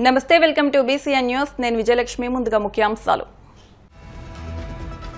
నమస్తే, welcome to BCN news. నేను విజయలక్ష్మి. ముందుగా ముఖ్యాంశాలు.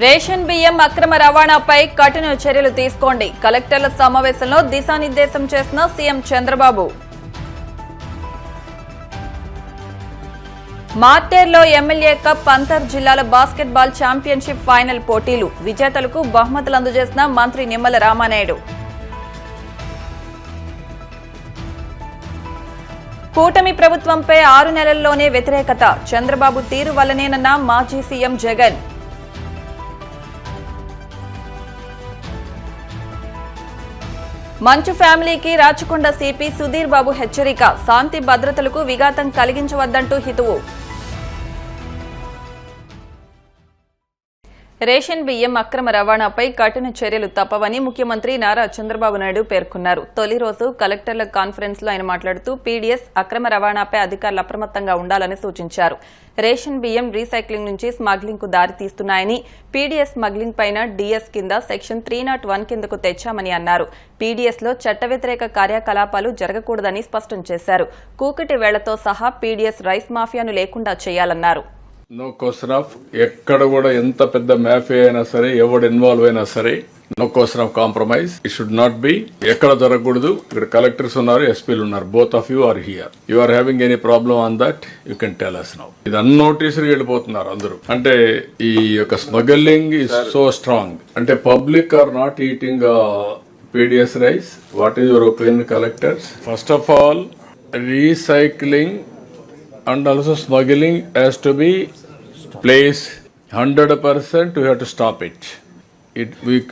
రేషన్ బియ్యం అక్రమ రవాణాపై కఠిన చర్యలు తీసుకోండి. కలెక్టర్ల సమావేశంలో దిశానిర్దేశం చేసిన సీఎం చంద్రబాబు. మార్టేర్లో ఎమ్మెల్యే కప్ అంతర్ జిల్లాల బాస్కెట్బాల్ ఛాంపియన్షిప్ ఫైనల్ పోటీలు. విజేతలకు బహుమతులు అందజేసిన మంత్రి నిమ్మల రామానాయుడు. కూటమి ప్రభుత్వంపై 6 నెలల్లోనే వ్యతిరేకత. చంద్రబాబు తీరు వల్లనేనన్న మాజీ సీఎం జగన్. మంచు ఫ్యామిలీకి రాచకొండ సిపి సుధీర్ బాబు హెచ్చరిక. శాంతి భద్రతలకు విఘాతం కలిగించవద్దంటూ హితవు. రేషన్ బియ్యం అక్రమ రవాణాపై కఠిన చర్యలు తప్పవని ముఖ్యమంత్రి నారా చంద్రబాబు నాయుడు పేర్కొన్నారు. తొలి రోజు కలెక్టర్ల కాన్ఫరెన్స్ లో ఆయన మాట్లాడుతూ పీడీఎస్ అక్రమ రవాణాపై అధికారులు అప్రమత్తంగా ఉండాలని సూచించారు. రేషన్ బియ్యం రీసైక్లింగ్ నుంచి స్మగ్లింగ్ కు దారి తీస్తున్నాయని, పీడీఎస్ స్మగ్లింగ్ పైన డీఎస్ కింద సెక్షన్ 301 కిందకు తెచ్చామని అన్నారు. పీడీఎస్ లో చట్ట వ్యతిరేక కార్యకలాపాలు జరగకూడదని స్పష్టం చేశారు. కూకటి వేళ్లతో సహా పీడీఎస్ రైస్ మాఫియాను లేకుండా చేయాలన్నారు. నో క్వశ్చన్ ఆఫ్ ఎక్కడ కూడా ఎంత పెద్ద మాఫియా అయినా సరే, ఎవడు ఇన్వాల్వ్ అయినా సరే, no question of compromise. It should not be. ఎక్కడ జరగకూడదు. ఇక్కడ కలెక్టర్స్ ఉన్నారు, ఎస్పీలు ఉన్నారు. Both of you are here. You are having any problem on that, you can tell us now. ఇది అన్నోటీసులు వెళ్ళిపోతున్నారు అందరూ. అంటే ఈ యొక్క స్మగ్లింగ్ ఇస్ సో స్ట్రాంగ్. అంటే public are not eating PDS rice. What is your opinion, collectors? First of all, recycling and also smuggling has to be placed 100%. We have to stop it.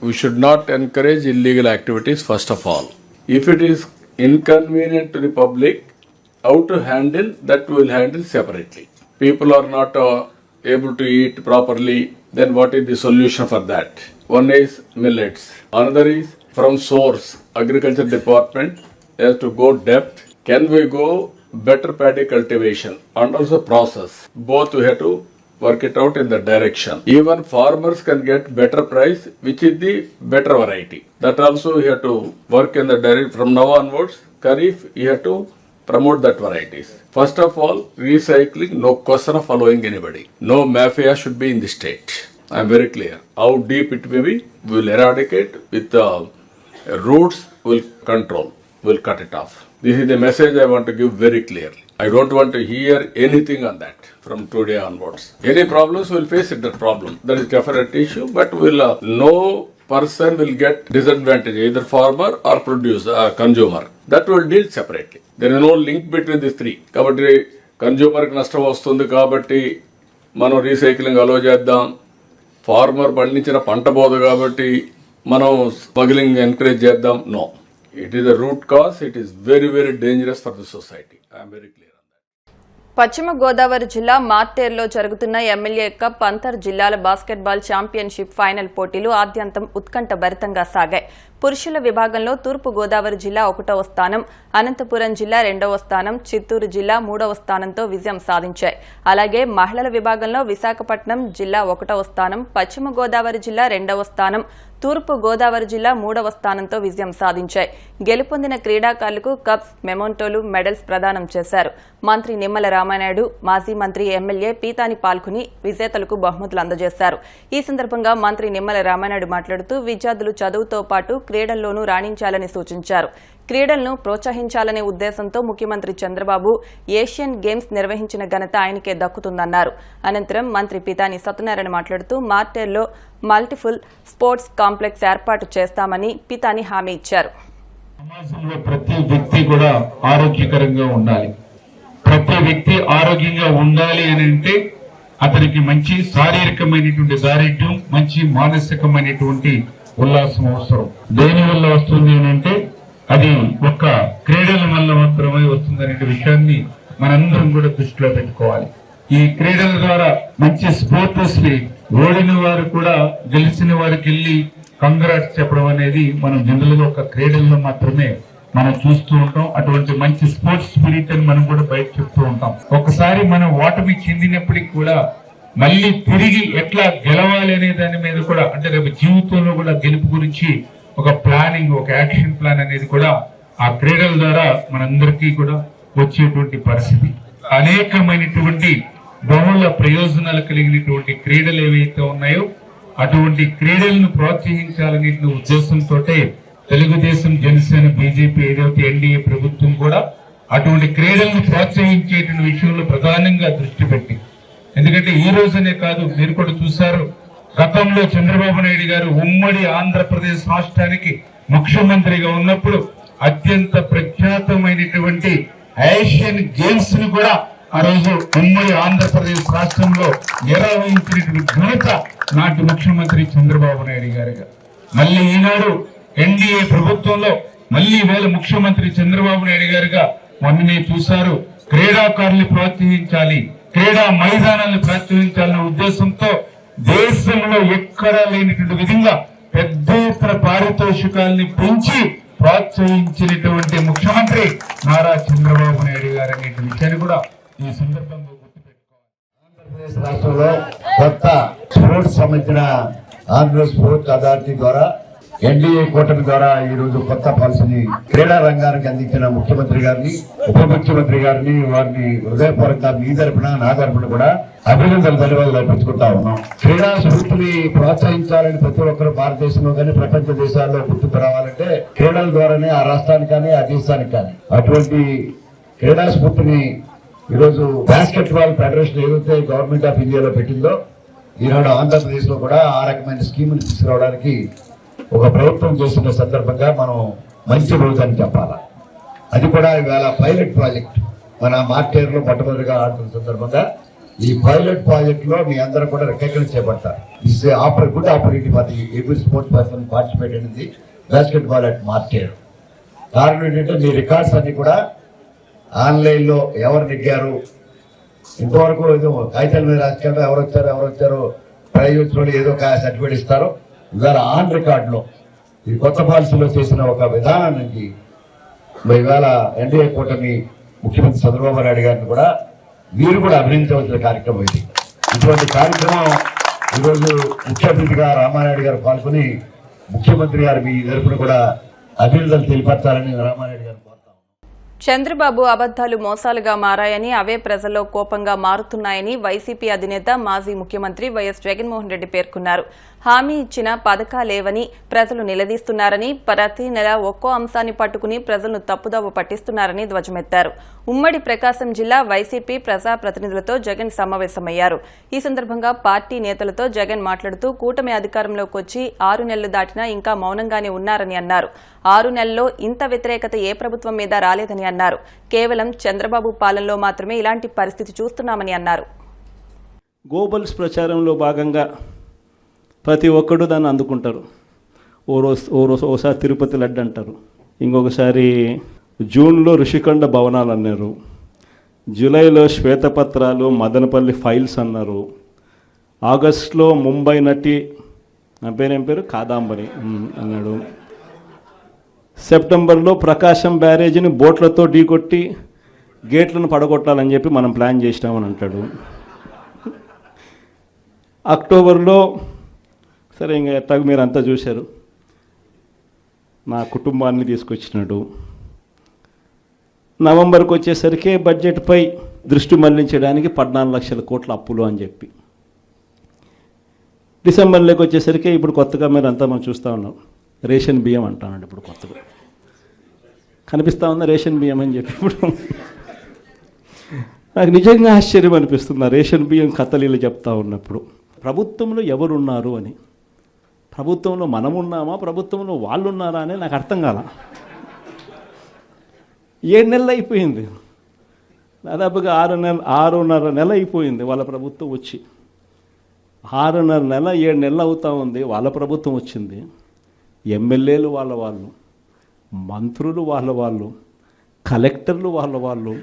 We should not encourage illegal activities first of all. If it is inconvenient to the public, how to handle that we will handle separately. People are not able to eat properly, then what is the solution for that? One is millets. Another is from source. Agriculture department has to go depth. Can we go better paddy cultivation and also process? Both we have to work it out in that direction. Even farmers can get better price, which is the better variety. That also we have to work in the direct. From now onwards, Kharif, you have to promote that varieties. First of all, recycling, no question of following anybody. No mafia should be in the state. I am very clear. How deep it may be, we will eradicate. With the roots, we will control. We will cut it off. This is the message I want to give very clearly. I don't want to hear anything on that from today onwards. Any problems, we'll face it, that problem. That is definite issue, but no person will get disadvantage, either farmer or producer, consumer. That will deal separately. There is no link between these three. Kabatti consumer ki nashtam vastundi kabatti మనం recycling అలో చేద్దాం. Farmer పండించిన పంట పోదు కాబట్టి మనం smuggling encourage చేద్దాం. No. It is a root cause. It is very, very dangerous for the society. I am very clear on that. పశ్చిమ గోదావరి జిల్లా మార్టేర్లో జరుగుతున్న ఎమ్మెల్యే కప్ అంతర్ జిల్లాల బాస్కెట్బాల్ ఛాంపియన్షిప్ ఫైనల్ పోటీలు ఆద్యంతం ఉత్కంఠభరితంగా సాగాయి. పురుషుల విభాగంలో తూర్పు గోదావరి జిల్లా 1వ స్థానం, అనంతపురం జిల్లా 2వ స్థానం, చిత్తూరు జిల్లా 3వ స్థానంతో విజయం సాధించాయి. అలాగే మహిళల విభాగంలో విశాఖపట్నం జిల్లా 1వ స్థానం, పశ్చిమ గోదావరి జిల్లా 2వ స్థానం, తూర్పు గోదావరి జిల్లా 3వ స్థానంతో విజయం సాధించాయి. గెలుపొందిన క్రీడాకారులకు కప్స్, మెమోంటోలు, మెడల్స్ ప్రదానం చేశారు. మంత్రి నిమ్మల రామానాయుడు, మాజీ మంత్రి ఎమ్మెల్యే పీతాని పాల్గొని విజేతలకు బహుమతులు అందజేశారు. ఈ సందర్భంగా మంత్రి నిమ్మల రామానాయుడు మాట్లాడుతూ విద్యార్థులు చదువుతో పాటు క్రీడల్లోనూ రాణించాలని సూచించారు. క్రీడలను ప్రోత్సహించాలనే ఉద్దేశంతో ముఖ్యమంత్రి చంద్రబాబు ఏషియన్ గేమ్స్ నిర్వహించిన ఘనత ఆయనకే దక్కుతుందన్నారు. అనంతరం మంత్రి పీతాని సత్యనారాయణ మాట్లాడుతూ మార్టేర్లో మల్టిపుల్ స్పోర్ట్స్ కాంప్లెక్స్ ఏర్పాటు చేస్తామని పీతాని హామీ ఇచ్చారు. సమాజంలో ప్రతి వ్యక్తి కూడా ఆరోగ్యకరంగా ఉండాలి. ప్రతి వ్యక్తి ఆరోగ్యంగా ఉండాలి అని అంటే అతనికి మంచి శారీరకమైనటువంటి దారిద్ర్యం, మంచి మానసికమైనటువంటి ఉల్లాసం అవసరం. దేని వల్ల వస్తుంది అని అంటే అది ఒక్క క్రీడల వల్ల మాత్రమే వస్తుందనే విషయాన్ని మనందరం కూడా దృష్టిలో పెట్టుకోవాలి. ఈ క్రీడల ద్వారా మంచి స్పోర్ట్స్ స్పిరిట్, ఓడిన వారు కూడా గెలిచిన వారికి వెళ్ళి కంగ్రాట్స్ చెప్పడం అనేది మనం జనరల్ గా ఒక క్రీడల్లో మాత్రమే మనం చూస్తూ ఉంటాం. అటువంటి మంచి స్పోర్ట్స్ స్పిరిట్ అని మనం కూడా బయట చెప్తూ ఉంటాం. ఒకసారి మనం ఓటమి చెందినప్పటికీ కూడా మళ్ళీ తిరిగి ఎట్లా గెలవాలి అనే దాని మీద కూడా, అంటే రేపు జీవితంలో కూడా గెలుపు గురించి ఒక ప్లానింగ్, ఒక యాక్షన్ ప్లాన్ అనేది కూడా ఆ క్రీడల ద్వారా మనందరికీ కూడా వచ్చేటువంటి పరిస్థితి. అనేకమైనటువంటి బహుళ ప్రయోజనాలు కలిగినటువంటి క్రీడలు ఏవైతే ఉన్నాయో అటువంటి క్రీడలను ప్రోత్సహించాలనే ఉద్దేశంతో తెలుగుదేశం, జనసేన, బీజేపీ ఏదైతే ఎన్డీఏ ప్రభుత్వం కూడా అటువంటి క్రీడలను ప్రోత్సహించేటువంటి విషయంలో ప్రధానంగా దృష్టి పెట్టి, ఎందుకంటే ఈ రోజునే కాదు, మీరు కూడా చూశారు, గతంలో చంద్రబాబు నాయుడు గారు ఉమ్మడి ఆంధ్రప్రదేశ్ రాష్ట్రానికి ముఖ్యమంత్రిగా ఉన్నప్పుడు అత్యంత ప్రఖ్యాతమైనటువంటి ఏషియన్ గేమ్స్ ని కూడా ఆ రోజు ఉమ్మడి ఆంధ్రప్రదేశ్ రాష్ట్రంలో నిర్వహించినటువంటి ఘనత నాటి ముఖ్యమంత్రి చంద్రబాబు నాయుడు గారుగా. మళ్ళీ ఈనాడు ఎన్డీఏ ప్రభుత్వంలో మళ్ళీ వేళ ముఖ్యమంత్రి చంద్రబాబు నాయుడు గారుగా మొన్ననే చూశారు, క్రీడాకారుల్ని ప్రోత్సహించాలి, క్రీడా మైదానాలను ప్రోత్సహించాలనే ఉద్దేశంతో దేశంలో ఎక్కడా లేనటువంటి విధంగా పెద్ద ఎత్తున పారితోషికాల్ని పెంచి ప్రోత్సహించినటువంటి ముఖ్యమంత్రి నారా చంద్రబాబు నాయుడు గారు అనే విషయాన్ని కూడా ఈ సందర్భంగా గుర్తుపెట్టుకోవాలి. ఆంధ్రప్రదేశ్ రాష్ట్రంలో కొత్త స్పోర్ట్స్ సంబంధించిన ఆంధ్రప్రదేశ్ స్పోర్ట్స్ అథారిటీ ద్వారా ఎన్డీఏ కూటమి ద్వారా ఈ రోజు కొత్త పాలసీని క్రీడా రంగానికి అందించిన ముఖ్యమంత్రి గారిని, ఉప ముఖ్యమంత్రి గారిని, వారిని హృదయపూర్వకంగా మీ తరపున, నా తరపున కూడా అభినందనలు ధన్యవాదాలు అర్పించుకుంటా ఉన్నాం. క్రీడా స్ఫూర్తిని ప్రోత్సహించాలని ప్రతి ఒక్కరు భారతదేశంలో కానీ ప్రపంచ దేశాల్లో గుర్తుకు రావాలంటే క్రీడల ద్వారానే ఆ రాష్ట్రానికి కానీ ఆ దేశానికి కానీ అటువంటి క్రీడా స్ఫూర్తిని ఈరోజు బాస్కెట్ బాల్ ఫెడరేషన్ ఏదైతే గవర్నమెంట్ ఆఫ్ ఇండియాలో పెట్టిందో ఈనాడు ఆంధ్రప్రదేశ్ లో కూడా ఆ రకమైన స్కీముని తీసుకురావడానికి ఒక ప్రయత్నం చేస్తున్న సందర్భంగా మనం మంచి రోజు అని చెప్పాలా. అది కూడా ఇవాళ పైలట్ ప్రాజెక్ట్ మన మార్టేరులో మొట్టమొదటిగా ఆడుతున్న సందర్భంగా ఈ పైలట్ ప్రాజెక్ట్ లో మీ అందరూ కూడా రికగ్నైజ్ చేయబడతారు. This good opportunity for the able sports person participate అనేది బాస్కెట్ బాల్ అట్ మార్టేరు. కారణం ఏంటంటే మీ రికార్డ్స్ అన్ని కూడా ఆన్లైన్ లో ఎవరు నెగ్గారు, ఇంతవరకు ఏదో కాగితాల మీద రాజకీయాల్లో ఎవరు వచ్చారో ప్రైజ్ వచ్చిన ఏదో ఒక సర్టిఫికేట్ ఇస్తారో, ఇవాళ ఆన్ రికార్డులో ఈ కొత్త పాలసీలో చేసిన ఒక విధానానికి ఇవాళ ఎన్డీఏ కూటమి ముఖ్యమంత్రి చంద్రబాబు నాయుడు గారిని కూడా మీరు కూడా అభినందించవలసిన కార్యక్రమం ఇది. ఇటువంటి కార్యక్రమం ఈరోజు ముఖ్య అతిథిగా రామానాయుడు గారు పాల్గొని ముఖ్యమంత్రి గారు మీ తరపున కూడా అభినందనలు తెలియపరచాలని రామానాయుడు గారు కోరుతాం. చంద్రబాబు అబద్దాలు మోసాలుగా మారాయని, అవే ప్రజల్లో కోపంగా మారుతున్నాయని వైసీపీ అధినేత మాజీ ముఖ్యమంత్రి వైఎస్ జగన్మోహన్ రెడ్డి పేర్కొన్నారు. హామీ ఇచ్చిన పథకాలేవని ప్రజలు నిలదీస్తున్నారని, ప్రతి నెల ఒక్కో అంశాన్ని పట్టుకుని ప్రజలను తప్పుదోవ పట్టిస్తున్నారని ధ్వజమెత్తారు. ఉమ్మడి ప్రకాశం జిల్లా వైసీపీ ప్రజాప్రతినిధులతో జగన్ సమావేశమయ్యారు. ఈ సందర్భంగా పార్టీ నేతలతో జగన్ మాట్లాడుతూ కూటమి అధికారంలోకి వచ్చి 6 నెలలు దాటినా ఇంకా మౌనంగానే ఉన్నారని అన్నారు. 6 నెలల్లో ఇంత వ్యతిరేకత ఏ ప్రభుత్వం మీద రాలేదని అన్నారు. కేవలం చంద్రబాబు పాలనలో మాత్రమే ఇలాంటి పరిస్థితి చూస్తున్నామని అన్నారు. గోబల్స్ ప్రచారంలో భాగంగా ప్రతి ఒక్కడు దాన్ని అందుకుంటారు. ఓసారి తిరుపతి లడ్డు అంటారు, ఇంకొకసారి జూన్లో ఋషికొండ భవనాలు అన్నారు, జూలైలో శ్వేతపత్రాలు మదనపల్లి ఫైల్స్ అన్నారు, ఆగస్టులో ముంబై నటి నా పేరేం పేరు కాదాంబరి అన్నాడు, సెప్టెంబర్లో ప్రకాశం బ్యారేజీని బోట్లతో ఢీకొట్టి గేట్లను పడగొట్టాలని చెప్పి మనం ప్లాన్ చేసినామని అంటాడు. అక్టోబర్లో సరే ఇంకా ఎట్టాగ మీరు అంతా చూశారు, నా కుటుంబాన్ని తీసుకొచ్చినాడు. నవంబర్కి వచ్చేసరికి బడ్జెట్పై దృష్టి మళ్లించడానికి 14 లక్షల కోట్ల అప్పులు అని చెప్పి, డిసెంబర్లోకి వచ్చేసరికి ఇప్పుడు కొత్తగా మీరు అంతా మనం చూస్తూ ఉన్నాం, రేషన్ బియ్యం అంటానండి. ఇప్పుడు కొత్తగా కనిపిస్తూ ఉందా రేషన్ బియ్యం అని చెప్పి. ఇప్పుడు నాకు నిజంగా ఆశ్చర్యం అనిపిస్తుంది రేషన్ బియ్యం కథలీలు చెప్తా ఉన్నప్పుడు. ప్రభుత్వంలో ఎవరున్నారు అని, ప్రభుత్వంలో మనం ఉన్నామా, ప్రభుత్వంలో వాళ్ళు ఉన్నారా అని నాకు అర్థం కాల. 7 నెలలు అయిపోయింది, దాదాపుగా 6.5 నెల అయిపోయింది వాళ్ళ ప్రభుత్వం వచ్చి. 6.5 నెల 7 నెలలు అవుతా ఉంది వాళ్ళ ప్రభుత్వం వచ్చింది. ఎమ్మెల్యేలు వాళ్ళు, మంత్రులు వాళ్ళు, కలెక్టర్లు వాళ్ళు,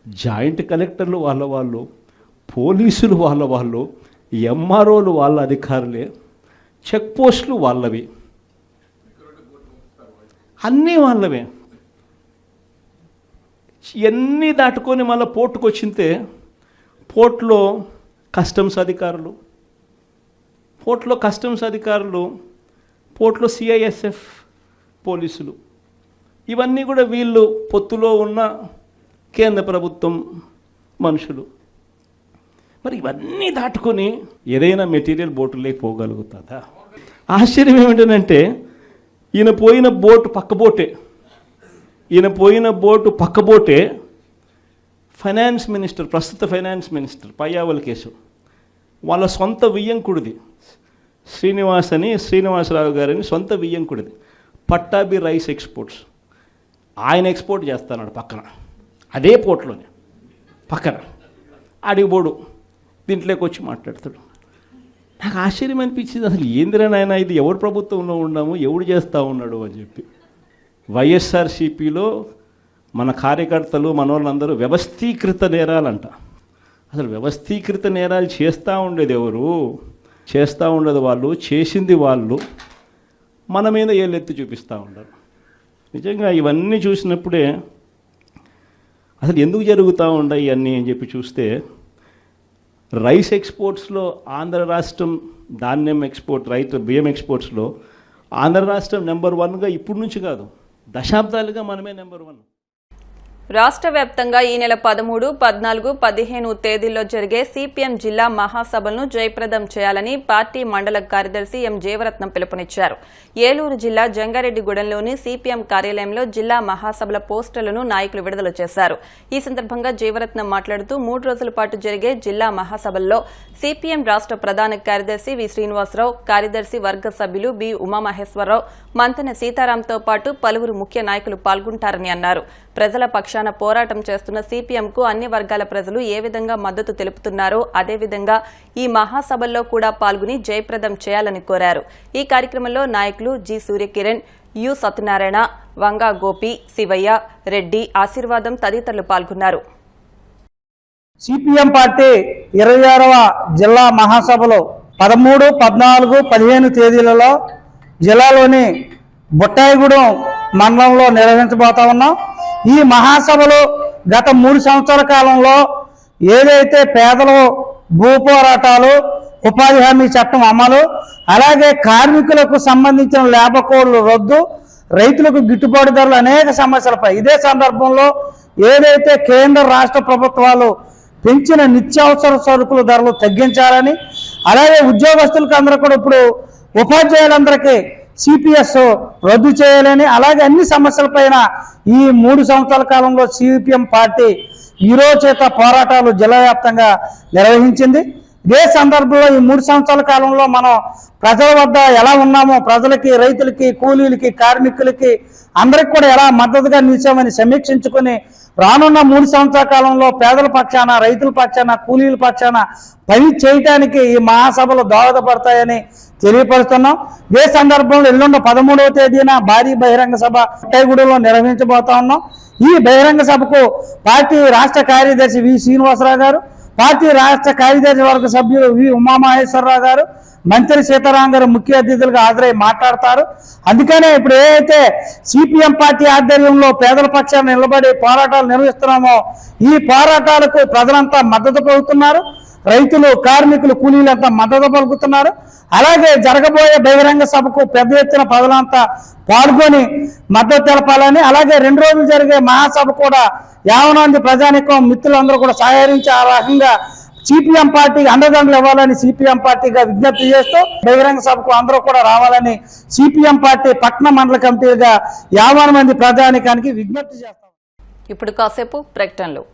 జాయింట్ కలెక్టర్లు వాళ్ళు, పోలీసులు వాళ్ళు, ఎంఆర్ఓలు వాళ్ళ అధికారులే, చెక్ పోస్టులు వాళ్ళవి, అన్నీ వాళ్ళవే. ఇవన్నీ దాటుకొని మళ్ళీ పోర్టుకు వచ్చింతే పోర్టులో కస్టమ్స్ అధికారులు, పోర్టులో సిఐఎస్ఎఫ్ పోలీసులు, ఇవన్నీ కూడా వీళ్ళు పొత్తులో ఉన్న కేంద్ర ప్రభుత్వం మనుషులు. మరి ఇవన్నీ దాటుకొని ఏదైనా మెటీరియల్ బోటులోకి పోగలుగుతుందా? ఆశ్చర్యం ఏమిటంటే ఈయన పోయిన బోటు పక్క బోటే ఫైనాన్స్ మినిస్టర్, ప్రస్తుత ఫైనాన్స్ మినిస్టర్ పయ్యావుల కేసు వాళ్ళ సొంత వియ్యంకుడిది, శ్రీనివాసరావు గారని సొంత వియ్యంకుడిది, పట్టాభి రైస్ ఎక్స్పోర్ట్స్. ఆయన ఎక్స్పోర్ట్ చేస్తున్నాడు పక్కన, అదే పోర్ట్లోనే పక్కన. అడిగిపోడు దీంట్లోకి వచ్చి మాట్లాడతాడు. నాకు ఆశ్చర్యం అనిపించింది, అసలు ఏందిరా నాయన ఇది, ఎవడు ప్రభుత్వంలో ఉన్నాము, ఎవడు చేస్తూ ఉన్నాడు అని చెప్పి. వైఎస్ఆర్సీపీలో మన కార్యకర్తలు మనోళ్ళందరూ వ్యవస్థీకృత నేరాలంట. అసలు వ్యవస్థీకృత నేరాలు చేస్తూ ఉండేది ఎవరు? చేస్తూ ఉండేది వాళ్ళు, చేసింది వాళ్ళు, మన మీద ఏళ్ళెత్తి చూపిస్తూ ఉండరు. నిజంగా ఇవన్నీ చూసినప్పుడే అసలు ఎందుకు జరుగుతూ ఉన్నాయి ఇవన్నీ అని చెప్పి చూస్తే, రైస్ ఎక్స్పోర్ట్స్లో ఆంధ్ర రాష్ట్రం, ధాన్యం ఎక్స్పోర్ట్, బియ్యం ఎక్స్పోర్ట్స్లో ఆంధ్ర రాష్ట్రం నెంబర్ 1గా ఇప్పటి నుంచి కాదు, దశాబ్దాలుగా మనమే నెంబర్ 1. రాష్ట్ర వ్యాప్తంగా ఈ నెల 13, 14, 15 తేదీల్లో జరిగే సిపిఎం జిల్లా మహాసభలను జయప్రదం చేయాలని పార్టీ మండల కార్యదర్శి ఎం జీవరత్నం పిలుపునిచ్చారు. ఏలూరు జిల్లా జంగారెడ్డిగూడెంలోని సిపిఎం కార్యాలయంలో జిల్లా మహాసభల పోస్టర్లను నాయకులు విడుదల చేశారు. ఈ సందర్భంగా జీవరత్నం మాట్లాడుతూ 3 రోజుల పాటు జరిగే జిల్లా మహాసభల్లో సిపిఎం రాష్ట్ర ప్రధాన కార్యదర్శి వి శ్రీనివాసరావు, కార్యదర్శి వర్గ సభ్యులు బి ఉమామహేశ్వరరావు, మంతెన సీతారాంతో పాటు పలువురు ముఖ్య నాయకులు పాల్గొంటారని అన్నారు. ప్రజల పక్షాన పోరాటం చేస్తున్న సిపిఎంకు అన్ని వర్గాల ప్రజలు ఏ విధంగా మద్దతు తెలుపుతున్నారో అదేవిధంగా ఈ మహాసభల్లో కూడా పాల్గొని జయప్రదం చేయాలని కోరారు. ఈ కార్యక్రమంలో నాయకులు జి సూర్యకిరణ్, యు సత్యనారాయణ, వంగా గోపి, శివయ్య, రెడ్డి, ఆశీర్వాదం తదితరులు పాల్గొన్నారు. సిపిఎం పార్టీ 26వ జిల్లా మహాసభలో 13, 14, 15 తేదీలలో జిల్లాలోని బుట్టాయిగూడెం మండలంలో నిర్వహించబోతా ఉన్నాం. ఈ మహాసభలో గత 3 సంవత్సరాల కాలంలో ఏదైతే పేదలు భూ పోరాటాలు, ఉపాధి హామీ చట్టం అమలు, అలాగే కార్మికులకు సంబంధించిన లేబర్ కోడ్లు రద్దు, రైతులకు గిట్టుబాటు ధరలు అనేక సమస్యలపై ఇదే సందర్భంలో ఏదైతే కేంద్ర రాష్ట్ర ప్రభుత్వాలు పెంచిన నిత్యావసర సరుకుల ధరలు తగ్గించాలని, అలాగే ఉద్యోగస్తులకు అందరూ కూడా ఇప్పుడు ఉపాధ్యాయులందరికీ సిపిఎస్ రద్దు చేయాలని, అలాగే అన్ని సమస్యలపైన ఈ 3 సంవత్సరాల కాలంలో సిపిఎం పార్టీ ఈరోచేత పోరాటాలు జిల్లా వ్యాప్తంగా నిర్వహించింది. ఇదే సందర్భంలో ఈ 3 సంవత్సరాల కాలంలో మనం ప్రజల వద్ద ఎలా ఉన్నామో, ప్రజలకి, రైతులకి, కూలీలకి, కార్మికులకి అందరికి కూడా ఎలా మద్దతుగా నిలిచామని సమీక్షించుకొని రానున్న 3 సంవత్సరాల కాలంలో పేదల పక్షాన, రైతుల పక్షాన, కూలీల పక్షాన పని చేయటానికి ఈ మహాసభలు దోహదపడతాయని తెలియపరుస్తున్నాం. ఇదే సందర్భంలో ఎల్లుండి 13వ తేదీన భారీ బహిరంగ సభ పుట్టైగూడెంలో నిర్వహించబోతా ఉన్నాం. ఈ బహిరంగ సభకు పార్టీ రాష్ట్ర కార్యదర్శి వి శ్రీనివాసరావు గారు, పార్టీ రాష్ట్ర కార్యదర్శి వర్గ సభ్యులు వి ఉమామహేశ్వరరావు గారు, మంత్రి సీతారాం గారు ముఖ్య అతిథులుగా హాజరై మాట్లాడతారు. అందుకనే ఇప్పుడు ఏదైతే సిపిఎం పార్టీ ఆధ్వర్యంలో పేదల పక్షాన నిలబడి పోరాటాలు నిర్వహిస్తున్నామో ఈ పోరాటాలకు ప్రజలంతా మద్దతు పలుకుతున్నారు. రైతులు, కార్మికులు, కూలీలంతా మద్దతు పలుకుతున్నారు. అలాగే జరగబోయే బహిరంగ సభకు పెద్ద ఎత్తున ప్రజలంతా పాల్గొని మద్దతు తెలపాలని, అలాగే 2 రోజులు జరిగే మహాసభ కూడా 50 మంది ప్రజానికం మిత్రులందరూ కూడా సహకరించి ఆ రకంగా సిపిఎం పార్టీకి అండదండలు ఇవ్వాలని సిపిఎం పార్టీగా విజ్ఞప్తి చేస్తూ బహిరంగ సభకు అందరూ కూడా రావాలని సిపిఎం పార్టీ పట్టణ మండల కమిటీగా 50 మంది ప్రజానికానికి విజ్ఞప్తి చేస్తాం. ఇప్పుడు కాసేపు ప్రకటనలు.